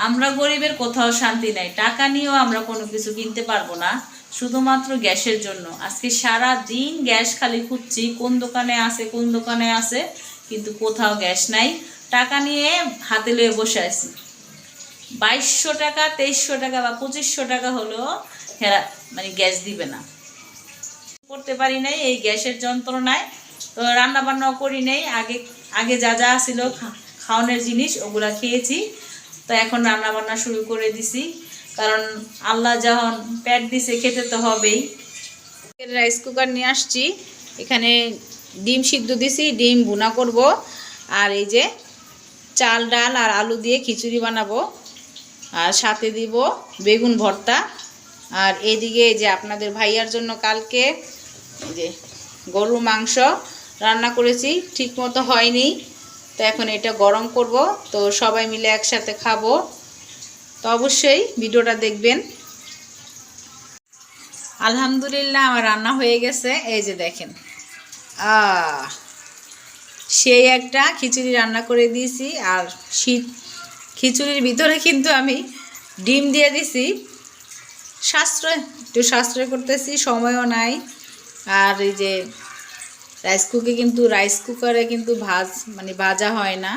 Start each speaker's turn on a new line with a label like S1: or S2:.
S1: আমরা গরিবের কোথাও শান্তি নাই, টাকা নিয়েও আমরা কোনো কিছু কিনতে পারবো না, শুধুমাত্র গ্যাসের জন্য। আজকে সারা দিন গ্যাস খালি খুঁজছি, কোন দোকানে আছে কোন দোকানে আছে, কিন্তু কোথাও গ্যাস নাই। টাকা নিয়ে হাতে লয়ে বসে আছি। 2200 টাকা 2300 টাকা বা 2500 টাকা হলো হেরা মানে গ্যাস দিবে না। করতে পারি নাই এই গ্যাসের যন্ত্রণায়, তো রান্না বান্নাও করি নাই। আগে আগে যা যা ছিল খাওয়ানোর জিনিস ওগুলা খেয়েছি, তো এখন রান্না বান্না শুরু করে দিছি, কারণ আল্লাহ যখন পেট দিছে খেতে তো হবেই। রাইস কুকার নিয়ে আসছি, এখানে ডিম সিদ্ধ দিছি, ডিম ভুনা করব, আর এই যে চাল ডাল আর আলু দিয়ে খিচুড়ি বানাবো, আর সাথে দিব বেগুন ভর্তা। আর এদিকে যে আপনাদের ভাইয়ার জন্য কালকে যে গরুর মাংস রান্না করেছি, ঠিক মতো হয়নি, তো এখন এটা গরম করব, তো সবাই মিলে একসাথে খাবো। তো অবশ্যই ভিডিওটা দেখবেন। আলহামদুলিল্লাহ আমার রান্না হয়ে গেছে, এই যে দেখেন সেই একটা খিচুড়ি রান্না করে দিয়েছি। আর শীত খিচুড়ির ভিতরে কিন্তু আমি ডিম দিয়ে দিছি, একটু সাশ্রয় করতেছি, সময়ও নাই। আর এই যে রাইস কুকারে কিন্তু ভাজা হয় না,